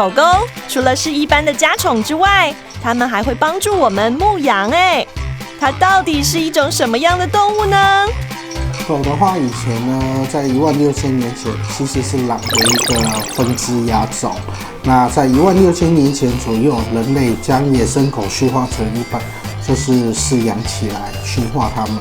狗狗除了是一般的家宠之外，它们还会帮助我们牧羊它到底是一种什么样的动物呢？狗的话，以前呢，在16000年前其实是狼的一个分支亚种。那在16000年前左右，人类将野生狗驯化成一般，就是饲养起来，驯化它们。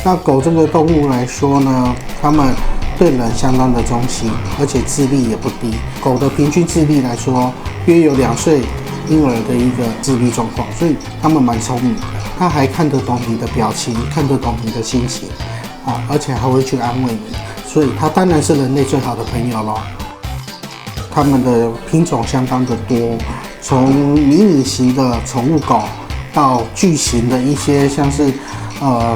那狗这个动物来说呢，它们对人相当的忠心，而且智力也不低。狗的平均智力来说，约有2岁婴儿的一个智力状况，所以它们蛮聪明的。它还看得懂你的表情，看得懂你的心情。而且还会去安慰你，所以它当然是人类最好的朋友咯。它们的品种相当的多，从迷你型的宠物狗到巨型的一些像是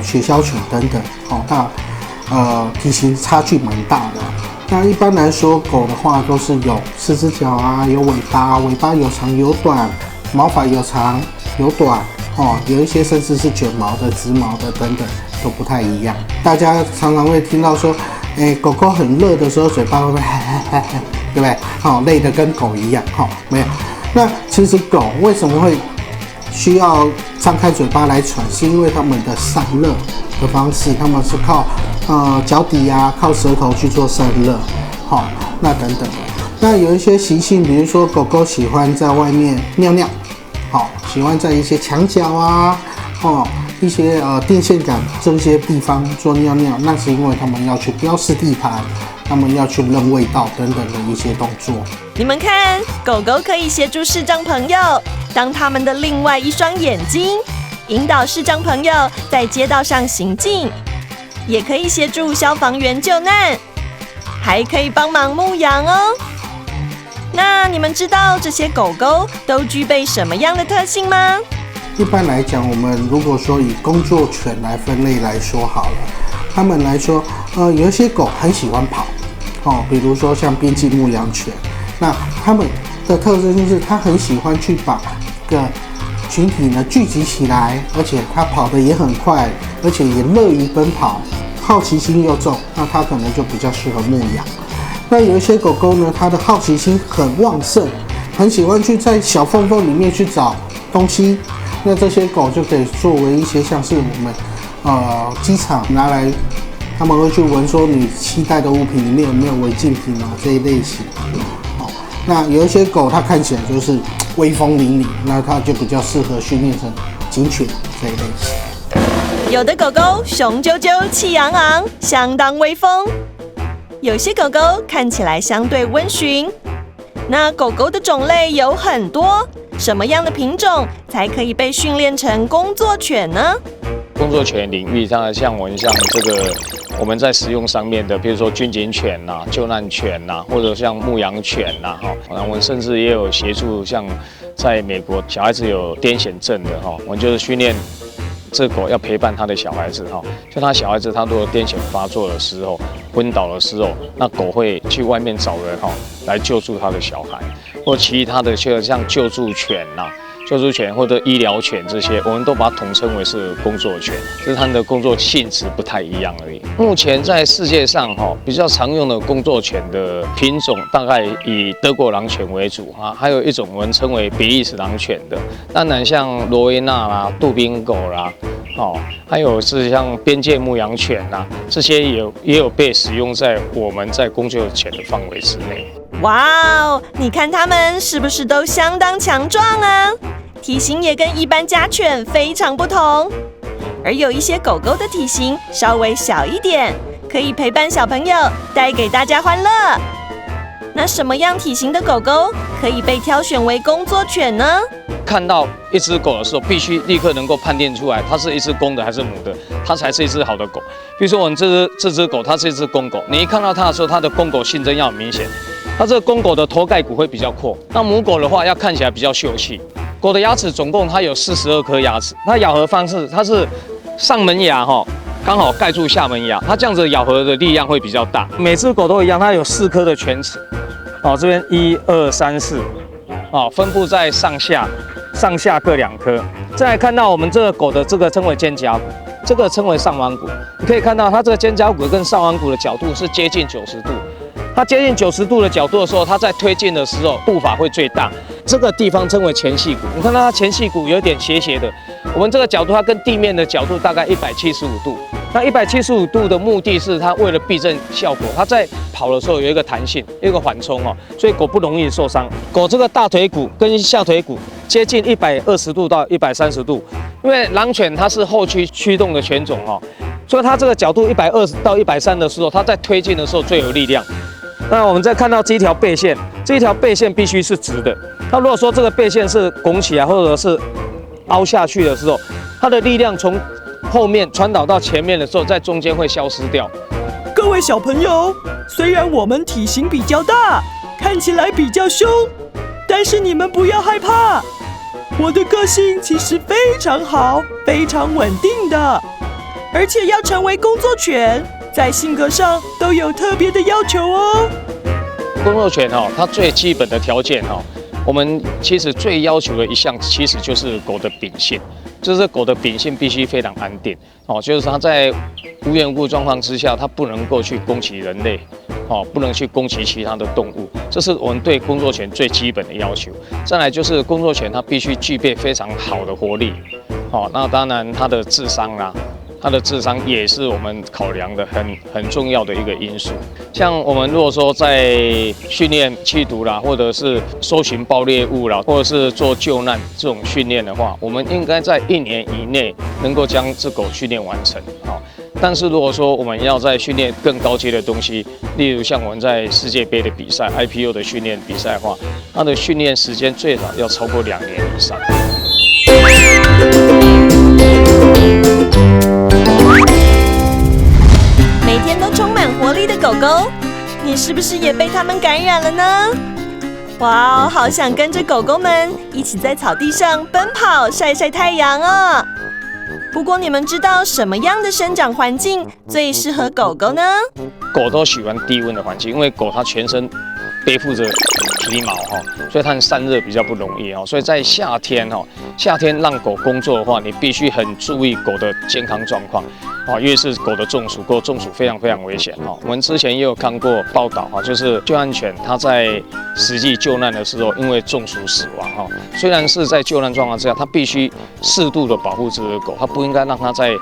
雪橇犬等等，那体型差距蛮大的。那一般来说，狗的话都是有4只脚啊，有尾巴，尾巴有长有短，毛发有长有短有一些甚至是卷毛的、直毛的等等。都不太一样，大家常常会听到说，狗狗很热的时候，嘴巴会不会对不对？累得跟狗一样，没有。那其实狗为什么会需要张开嘴巴来喘？是因为它们的散热的方式，它们是靠脚底啊，靠舌头去做散热，那等等的。那有一些习性，比如说狗狗喜欢在外面尿尿，喜欢在一些墙角啊，一些电线杆这些地方做尿尿，那是因为他们要去标示地盘，他们要去认味道等等的一些动作。你们看，狗狗可以协助视障朋友当他们的另外一双眼睛，引导视障朋友在街道上行进，也可以协助消防员救难，还可以帮忙牧羊哦。那你们知道这些狗狗都具备什么样的特性吗？一般来讲，我们如果说以工作犬来分类来说好了，他们来说，有一些狗很喜欢跑，比如说像边境牧羊犬，那他们的特征就是它很喜欢去把个群体呢聚集起来，而且它跑得也很快，而且也乐于奔跑，好奇心又重，那它可能就比较适合牧羊。那有一些狗狗呢，它的好奇心很旺盛，很喜欢去在小缝缝里面去找东西。那这些狗就可以作为一些像是我们机场拿来，他们会去闻说你携带的物品里面有没有违禁品这一类型。那有一些狗它看起来就是威风凛凛，那它就比较适合训练成警犬这一类型。有的狗狗雄赳赳、气昂昂，相当威风；有些狗狗看起来相对温驯。那狗狗的种类有很多，什么样的品种才可以被训练成工作犬呢？工作犬领域，像这个我们在使用上面的，比如说军警犬救难犬或者像牧羊犬那我们甚至也有协助，像在美国小孩子有癫痫症的我们就是训练这狗要陪伴他的小孩子就他小孩子他如果癫痫发作的时候、昏倒的时候，那狗会去外面找人来救助他的小孩，或其他的像救助犬救助犬或者医疗犬这些，我们都把它统称为是工作犬，只是它们的工作性质不太一样而已。目前在世界上比较常用的工作犬的品种，大概以德国狼犬为主还有一种我们称为比利时狼犬的，当然像罗威纳啦、杜宾狗啦。还有是像边界牧羊犬这些也有被使用在我们在工作犬的范围之内。哇哦，你看它们是不是都相当强壮啊？体型也跟一般家犬非常不同，而有一些狗狗的体型稍微小一点，可以陪伴小朋友，带给大家欢乐。那什么样体型的狗狗可以被挑选为工作犬呢？看到一只狗的时候，必须立刻能够判定出来它是一只公的还是母的，它才是一只好的狗。比如说我们这只狗，它是一只公狗，你一看到它的时候，它的公狗性征要很明显，它这个公狗的头盖骨会比较阔，那母狗的话要看起来比较秀气。狗的牙齿总共它有42颗牙齿，它咬合方式它是上门牙刚好盖住下门牙，它这样子咬合的力量会比较大。每只狗都一样，它有4颗的犬齿，这边1、2、3、4，分布在上下各2颗。再来看到我们这个狗的这个称为肩胛骨，这个称为上腕骨。你可以看到它这个肩胛骨跟上腕骨的角度是接近90度，它接近90度的角度的时候，它在推进的时候步伐会最大。这个地方称为前胄骨，你看到它前胄骨有点斜斜的。我们这个角度，它跟地面的角度大概175度。那175度的目的是它为了避震效果，它在跑的时候有一个弹性，有一个缓冲哦，所以狗不容易受伤。狗这个大腿骨跟下腿骨接近120度到130度，因为狼犬它是后驱驱动的犬种哦，所以它这个角度120到130的时候，它在推进的时候最有力量。那我们再看到这一条背线，这一条背线必须是直的。它如果说这个背线是拱起来或者是凹下去的时候，它的力量从后面传导到前面的时候，在中间会消失掉。各位小朋友，虽然我们体型比较大，看起来比较凶，但是你们不要害怕，我的个性其实非常好，非常稳定的，而且要成为工作犬，在性格上都有特别的要求哦。工作犬哦，它最基本的条件哦，我们其实最要求的一项，其实就是狗的秉性。就是狗的秉性必须非常安定哦，就是它在无缘无故状况之下，它不能够去攻击人类哦，不能去攻击其他的动物，这是我们对工作犬最基本的要求。再来就是工作犬它必须具备非常好的活力哦，那当然它的智商啦。它的智商也是我们考量的很重要的一个因素。像我们如果说在训练缉毒啦，或者是搜寻爆猎物啦，或者是做救难这种训练的话，我们应该在1年以内能够将这狗训练完成。好，但是如果说我们要在训练更高阶的东西，例如像我们在世界杯的比赛、IPO 的训练比赛的话，它的训练时间最少要超过2年以上。每天都充满活力的狗狗，你是不是也被它们感染了呢？哇，好想跟着狗狗们一起在草地上奔跑、晒晒太阳啊！不过你们知道什么样的生长环境最适合狗狗呢？狗都喜欢低温的环境，因为狗它全身背负着皮毛哈，所以它散热比较不容易哦。所以在夏天让狗工作的话，你必须很注意狗的健康状况啊，越是狗的中暑，狗中暑非常危险哦。我们之前也有看过报道哈，就是救难犬它在实际救难的时候，因为中暑死亡哈。虽然是在救难状况之下，它必须适度的保护这只狗，它不应该让它在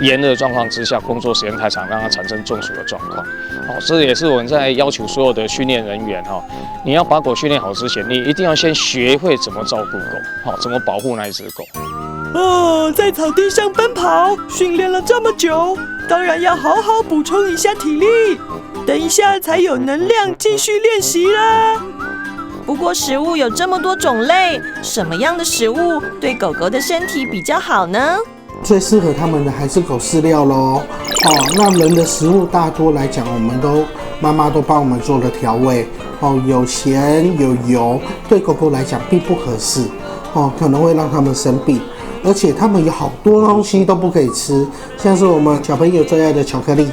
炎热状况之下工作时间太长，让它产生中暑的状况。哦，这也是我们在要求所有的训练人员哈，你要把狗训练好之前，你一定要先学会怎么照顾狗，好，怎么保护那一只狗。哦，在草地上奔跑，训练了这么久，当然要好好补充一下体力，等一下才有能量继续练习啦。不过食物有这么多种类，什么样的食物对狗狗的身体比较好呢？最适合它们的还是狗饲料咯。那人的食物大多来讲，妈妈都帮我们做了调味有咸有油，对狗狗来讲并不合适可能会让它们生病，而且它们有好多东西都不可以吃，像是我们小朋友最爱的巧克力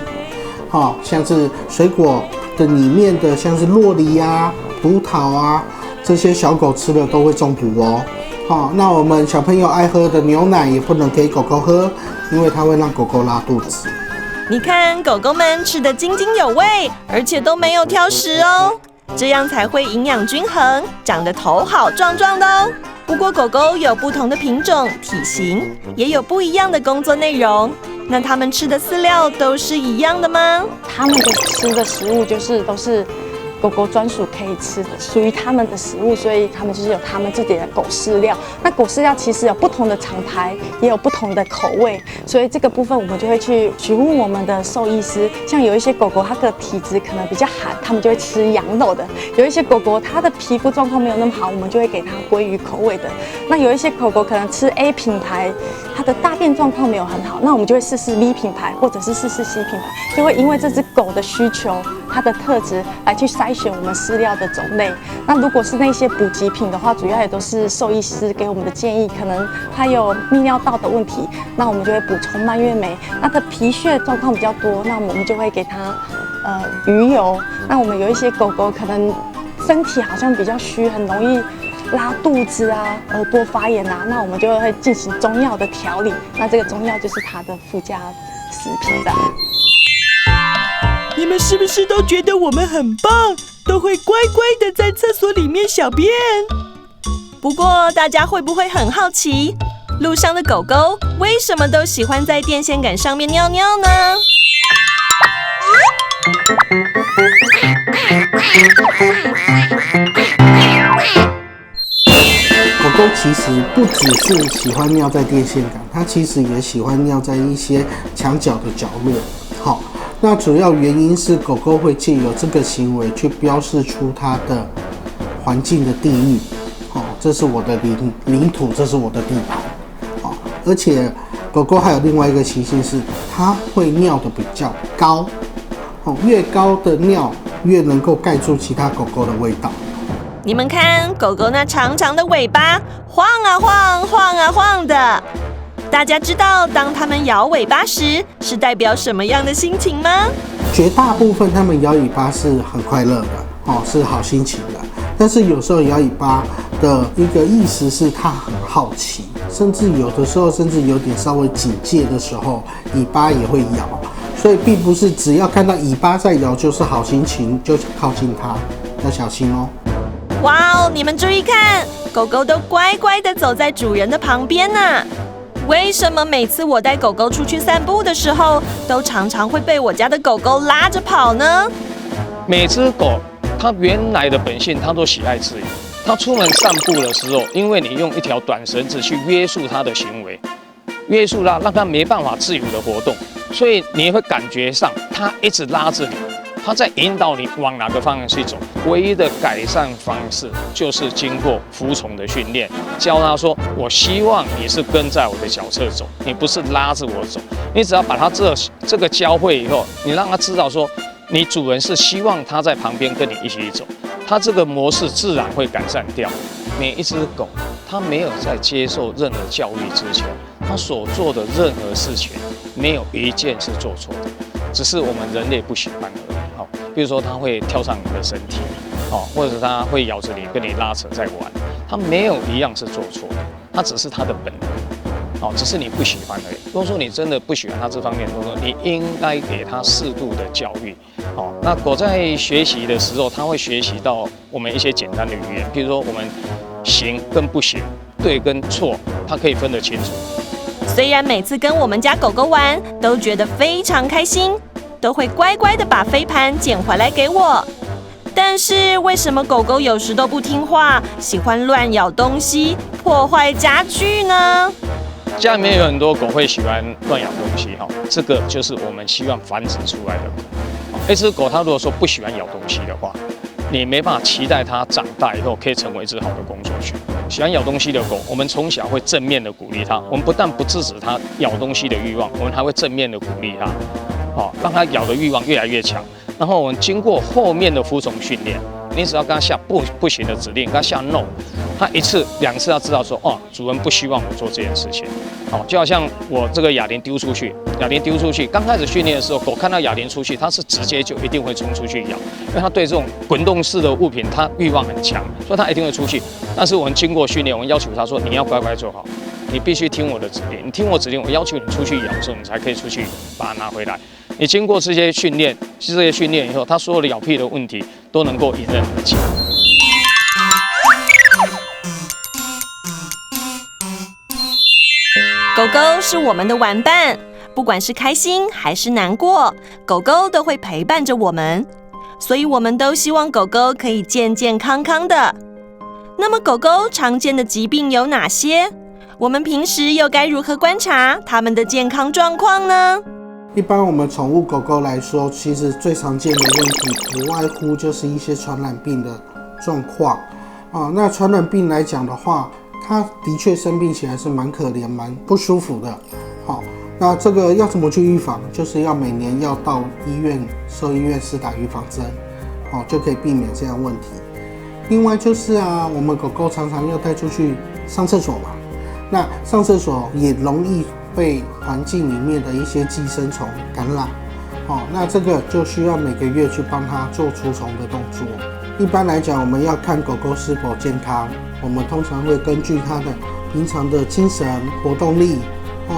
像是水果的里面的像是酪梨啊、葡萄啊，这些小狗吃了都会中毒哦。那我们小朋友爱喝的牛奶也不能给狗狗喝，因为它会让狗狗拉肚子。你看，狗狗们吃得津津有味，而且都没有挑食哦，这样才会营养均衡，长得头好壮壮的哦。不过狗狗有不同的品种、体型，也有不一样的工作内容。那它们吃的饲料都是一样的吗？它们吃的食物都是狗狗专属可以吃的，属于它们的食物，所以它们就是有它们自己的狗饲料。那狗饲料其实有不同的厂牌，也有不同的口味，所以这个部分我们就会去询问我们的兽医师。像有一些狗狗它的体质可能比较寒，它们就会吃羊肉的；有一些狗狗它的皮肤状况没有那么好，我们就会给它鲑鱼口味的。那有一些狗狗可能吃 A 品牌，它的大便状况没有很好，那我们就会试试 B 品牌，或者是试试 C 品牌，就会因为这只狗的需求、它的特质来去筛选我们饲料的种类。那如果是那些补给品的话，主要也都是兽医师给我们的建议，可能它有泌尿道的问题，那我们就会补充蔓越莓。那它皮屑状况比较多，那我们就会给它鱼油。那我们有一些狗狗可能身体好像比较虚，很容易拉肚子啊、耳朵发炎啊，那我们就会进行中药的调理。那这个中药就是它的附加食品的。你你们是不是都觉得我们很棒，都会乖乖的在厕所里面小便？不过大家会不会很好奇，路上的狗狗为什么都喜欢在电线杆上面尿尿呢？狗狗其实不只是喜欢尿在电线杆，它其实也喜欢尿在一些墙角的角落。好，那主要原因是狗狗会借由这个行为去标示出它的环境的地域。好，这是我的领土，这是我的地盘。好，而且狗狗还有另外一个习性是，它会尿得比较高。越高的尿越能够盖住其他狗狗的味道。你们看，狗狗那长长的尾巴晃啊晃，晃啊晃的。大家知道当它们摇尾巴时是代表什么样的心情吗？绝大部分它们摇尾巴是很快乐的，是好心情的。但是有时候摇尾巴的一个意思是它很好奇，甚至有的时候甚至有点稍微警戒的时候，尾巴也会摇。所以并不是只要看到尾巴在摇就是好心情就靠近它，要小心哦。哇哦，你们注意看，狗狗都乖乖的走在主人的旁边呢。为什么每次我带狗狗出去散步的时候，都常常会被我家的狗狗拉着跑呢？每只狗它原来的本性，它都喜爱自由。它出门散步的时候，因为你用一条短绳子去约束它的行为，约束它，让它没办法自由的活动。所以你会感觉上，它一直拉着你，它在引导你往哪个方向去走。唯一的改善方式就是经过服从的训练，教它说：我希望你是跟在我的脚侧走，你不是拉着我走。你只要把它这个教会以后，你让它知道说，你主人是希望它在旁边跟你一起走，它这个模式自然会改善掉。每一只狗，它没有在接受任何教育之前，它所做的任何事情，没有一件是做错的，只是我们人类不喜欢而已。好，比如说它会跳上你的身体，或者它会咬着你跟你拉扯在玩，它没有一样是做错的，它只是它的本能，只是你不喜欢而已。如果说你真的不喜欢它这方面的动作，你应该给它适度的教育。那狗在学习的时候，它会学习到我们一些简单的语言，比如说我们行跟不行，对跟错，它可以分得清楚。虽然每次跟我们家狗狗玩都觉得非常开心，都会乖乖的把飞盘捡回来给我，但是为什么狗狗有时都不听话，喜欢乱咬东西，破坏家具呢？家里面有很多狗会喜欢乱咬东西，这个就是我们希望繁殖出来的狗。一只狗它如果说不喜欢咬东西的话，你没办法期待它长大以后可以成为一只好的工作犬。喜欢咬东西的狗，我们从小会正面的鼓励它，我们不但不制止它咬东西的欲望，我们还会正面的鼓励它，让它咬的欲望越来越强。然后我们经过后面的服从训练，你只要跟它下不行的指令，跟它下 no， 它一次两次要知道说，主人不希望我做这件事情。就好像我这个哑铃丢出去，刚开始训练的时候，狗看到哑铃出去，它是直接就一定会冲出去咬，因为它对这种滚动式的物品，它欲望很强，所以它一定会出去。但是我们经过训练，我们要求它说，你要乖乖做好，你必须听我的指令，你听我指令，我要求你出去咬的时候，你才可以出去把它拿回来。你经过这些训练以后，它所有的咬屁的问题都能够迎刃而解。狗狗是我们的玩伴，不管是开心还是难过，狗狗都会陪伴着我们，所以我们都希望狗狗可以健健康康的。那么狗狗常见的疾病有哪些？我们平时又该如何观察它们的健康状况呢？一般我们宠物狗狗来说，其实最常见的问题不外乎就是一些传染病的状况那传染病来讲的话，它的确生病起来是蛮可怜、蛮不舒服的。那这个要怎么去预防？就是要每年要到兽医院施打预防针，就可以避免这样问题。另外就是我们狗狗常常要带出去上厕所嘛，那上厕所也容易被环境里面的一些寄生虫感染，那这个就需要每个月去帮它做除虫的动作。一般来讲，我们要看狗狗是否健康，我们通常会根据它的平常的精神活动力，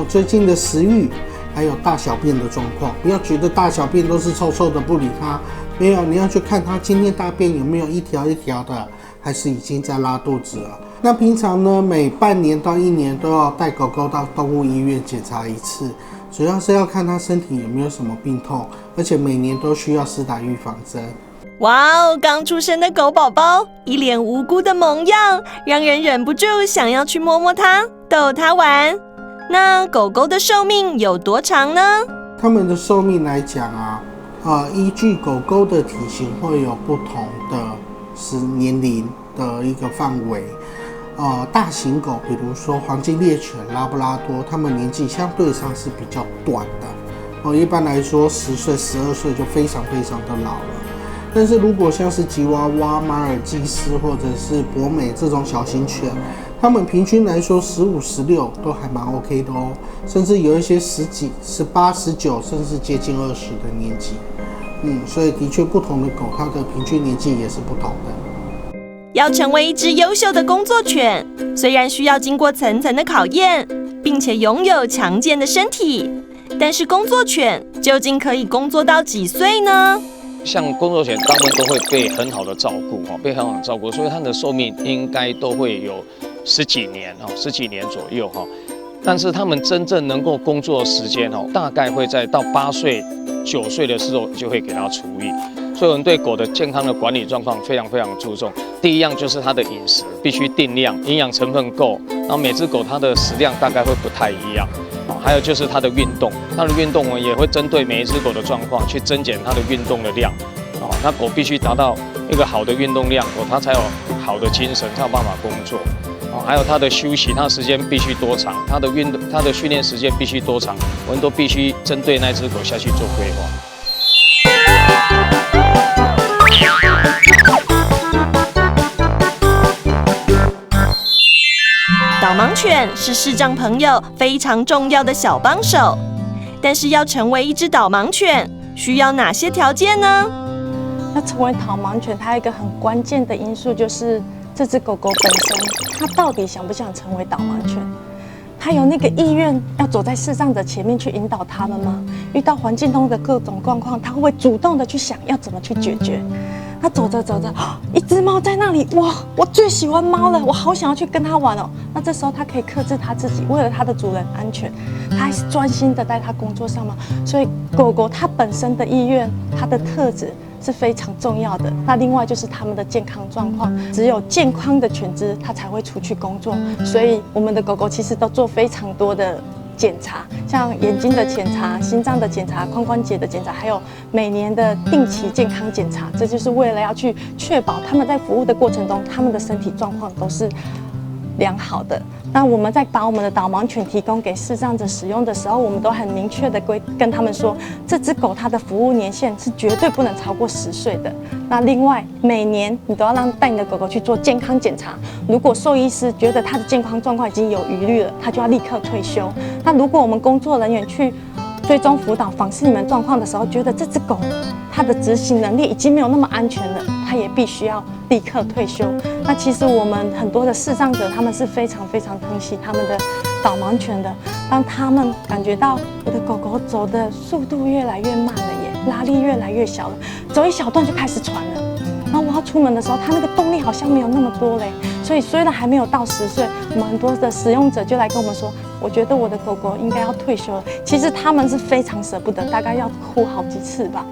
最近的食欲，还有大小便的状况。不要觉得大小便都是臭臭的不理它，没有，你要去看它今天大便有没有一条一条的，还是已经在拉肚子了。那平常呢，每半年到1年都要带狗狗到动物医院检查一次，主要是要看它身体有没有什么病痛，而且每年都需要施打预防针。哇哦，刚出生的狗宝宝一脸无辜的模样，让人忍不住想要去摸摸它，逗它玩。那狗狗的寿命有多长呢？它们的寿命来讲依据狗狗的体型会有不同的年龄的一个范围。大型狗，比如说黄金猎犬、拉布拉多，它们年纪相对上是比较短的。一般来说10岁、12岁就非常非常的老了。但是如果像是吉娃娃、马尔济斯或者是博美这种小型犬，它们平均来说15、16都还蛮 OK 的哦，甚至有一些10几、18、19，甚至接近20的年纪。所以的确不同的狗，它的平均年纪也是不同的。要成为一只优秀的工作犬，虽然需要经过层层的考验，并且拥有强健的身体，但是工作犬究竟可以工作到几岁呢？像工作犬，大部分都会被很好的照顾，被很好的照顾，所以它们的寿命应该都会有10几年左右。但是它们真正能够工作的时间大概会在到8岁、9岁的时候就会给它除役。所以我们对狗的健康的管理状况非常非常注重。第一样就是它的饮食必须定量，营养成分够，然后每只狗它的食量大概会不太一样。还有就是它的运动，它的运动我们也会针对每一只狗的状况去增减它的运动的量。那狗必须达到一个好的运动量，它才有好的精神，才有办法工作。还有它的休息，它的时间必须多长，它的训练时间必须多长，我们都必须针对那只狗下去做规划。导盲犬是视障朋友非常重要的小帮手，但是要成为一只导盲犬，需要哪些条件呢？要成为导盲犬，它有一个很关键的因素就是这只狗狗本身，它到底想不想成为导盲犬？它有那个意愿要走在视障者前面去引导他们吗？遇到环境中的各种状况，它会不会主动的去想要怎么去解决？它走着走着，一只猫在那里，哇！我最喜欢猫了，我好想要去跟它玩哦。那这时候它可以克制它自己，为了它的主人安全，它还是专心的在它工作上嘛。所以狗狗它本身的意愿，它的特质是非常重要的。那另外就是它们的健康状况，只有健康的犬只，它才会出去工作。所以我们的狗狗其实都做非常多的检查，像眼睛的检查、心脏的检查、髋关节的检查，还有每年的定期健康检查，这就是为了要去确保他们在服务的过程中，他们的身体状况都是良好的。那我们在把我们的导盲犬提供给视障者使用的时候，我们都很明确的跟他们说，这只狗它的服务年限是绝对不能超过10岁的。那另外每年你都要带你的狗狗去做健康检查，如果兽医师觉得它的健康状况已经有疑虑了，他就要立刻退休。那如果我们工作人员去追踪辅导访视你们状况的时候，觉得这只狗它的执行能力已经没有那么安全了，它也必须要立刻退休。那其实我们很多的视障者，他们是非常非常疼惜他们的导盲犬的。当他们感觉到我的狗狗走的速度越来越慢了耶，拉力越来越小了，走一小段就开始喘了，然后我要出门的时候，它那个动力好像没有那么多嘞。所以虽然还没有到10岁，我们很多的使用者就来跟我们说，我觉得我的狗狗应该要退休了。其实他们是非常舍不得，大概要哭好几次吧。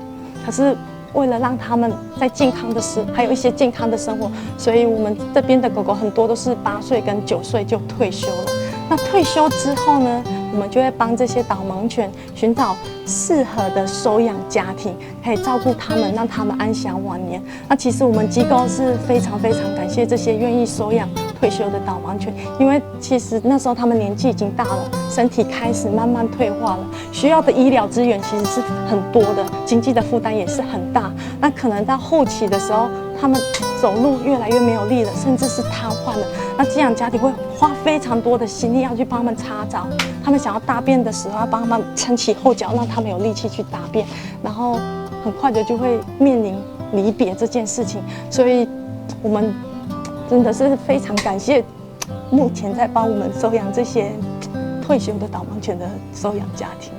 可是为了让他们在健康的还有一些健康的生活，所以我们这边的狗狗很多都是8岁跟9岁就退休了。那退休之后呢，我们就会帮这些导盲犬寻找适合的收养家庭，可以照顾他们，让他们安享晚年。那其实我们机构是非常非常感谢这些愿意收养退休的导盲犬，因为其实那时候他们年纪已经大了，身体开始慢慢退化了，需要的医疗资源其实是很多的，经济的负担也是很大。那可能到后期的时候，他们走路越来越没有力了，甚至是瘫痪了。那寄养家庭会花非常多的心力要去帮他们擦澡，他们想要大便的时候要帮他们撑起后脚，让他们有力气去大便，然后很快的就会面临离别这件事情。所以我们真的是非常感谢目前在帮我们收养这些退休的导盲犬的收养家庭。